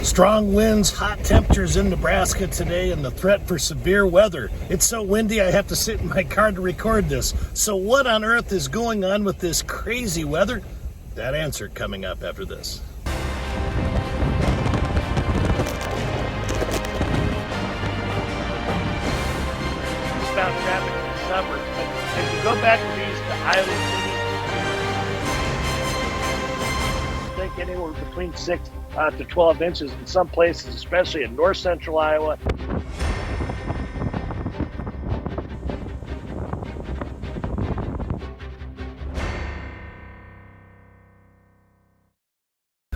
Strong winds, hot temperatures in Nebraska today, and the threat for severe weather. It's so windy I have to sit in my car to record this. So what on earth is going on with this crazy weather? That answer coming up after this. About traffic in the suburbs, but as you go back to these to Iowa City, I think anywhere between 6 to 12 inches in some places, especially in north central Iowa.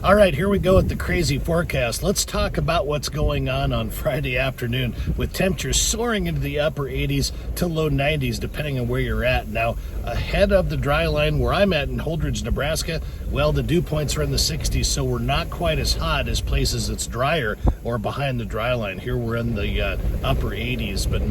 All right, here we go with the crazy forecast. Let's talk about what's going on Friday afternoon with temperatures soaring into the upper 80s to low 90s, depending on where you're at. Now, ahead of the dry line where I'm at in Holdridge, Nebraska, well, the dew points are in the 60s, so we're not quite as hot as places that's drier or behind the dry line. Here we're in the upper 80s, but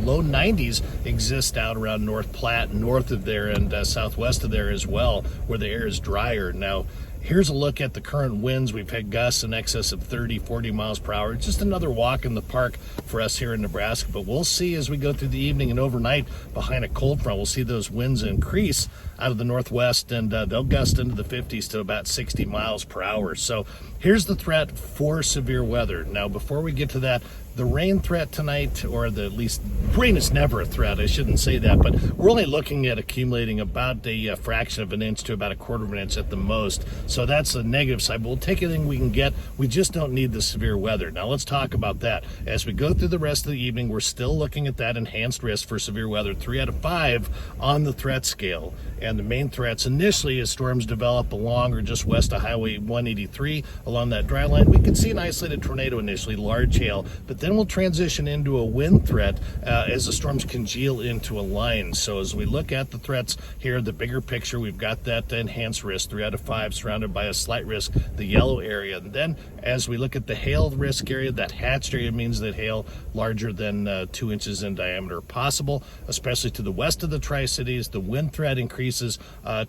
low 90s exist out around North Platte, north of there, and southwest of there as well, where the air is drier. Now, here's a look at the current winds. We've had gusts in excess of 30, 40 miles per hour. It's just another walk in the park for us here in Nebraska, but we'll see as we go through the evening and overnight behind a cold front. We'll see those winds increase out of the northwest, and they'll gust into the 50s to about 60 miles per hour. So here's the threat for severe weather. Now, before we get to that, the rain threat tonight, or at least rain is never a threat, I shouldn't say that, but we're only looking at accumulating about a fraction of an inch to about a quarter of an inch at the most. So that's the negative side, but we'll take anything we can get. We just don't need the severe weather. Now let's talk about that. As we go through the rest of the evening, we're still looking at that enhanced risk for severe weather, 3 out of 5 on the threat scale. And the main threats initially as storms develop along or just west of Highway 183 along that dry line, we could see an isolated tornado initially, large hail, but then we'll transition into a wind threat as the storms congeal into a line. So as we look at the threats here, the bigger picture, we've got that enhanced risk, 3 out of 5, surrounded by a slight risk, the yellow area. And then as we look at the hail risk area, that hatched area means that hail larger than 2 inches in diameter possible, especially to the west of the Tri-Cities. The wind threat increases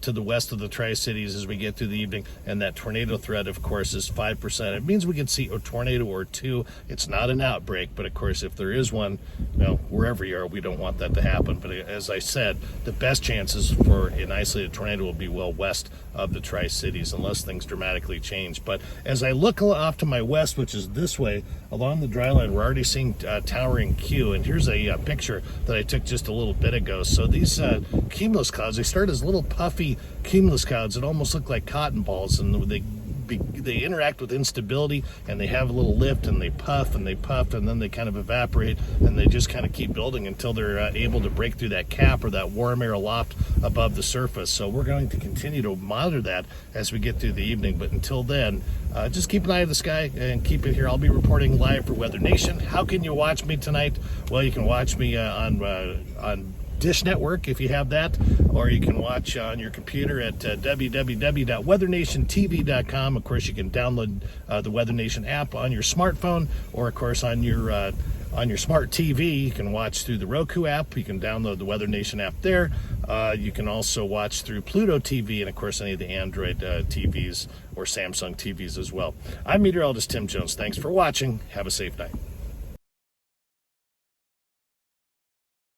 to the west of the Tri-Cities as we get through the evening, and that tornado threat, of course, is 5%. It means we can see a tornado or two. It's not an outbreak, but of course, if there is one, wherever you are, we don't want that to happen. But as I said, the best chances for an isolated tornado will be well west of the Tri-Cities, unless things dramatically change. But as I look off to my west, which is this way, along the dry line, we're already seeing towering Q. And here's a picture that I took just a little bit ago. So these cumulus clouds, they start as little puffy cumulus clouds that almost look like cotton balls, and they interact with instability, and they have a little lift, and they puff, and then they kind of evaporate, and they just kind of keep building until they're able to break through that cap or that warm air loft above the surface. So we're going to continue to monitor that as we get through the evening, but until then, just keep an eye on the sky and keep it here. I'll be reporting live for Weather Nation. How can you watch me tonight? Well, you can watch me on Dish Network if you have that, or you can watch on your computer at www.weathernationtv.com. Of course, you can download the Weather Nation app on your smartphone, or of course on your smart TV. You can watch through the Roku app. You can download the Weather Nation app there. You can also watch through Pluto TV and of course any of the Android TVs or Samsung TVs as well. I'm meteorologist Tim Jones. Thanks for watching. Have a safe night.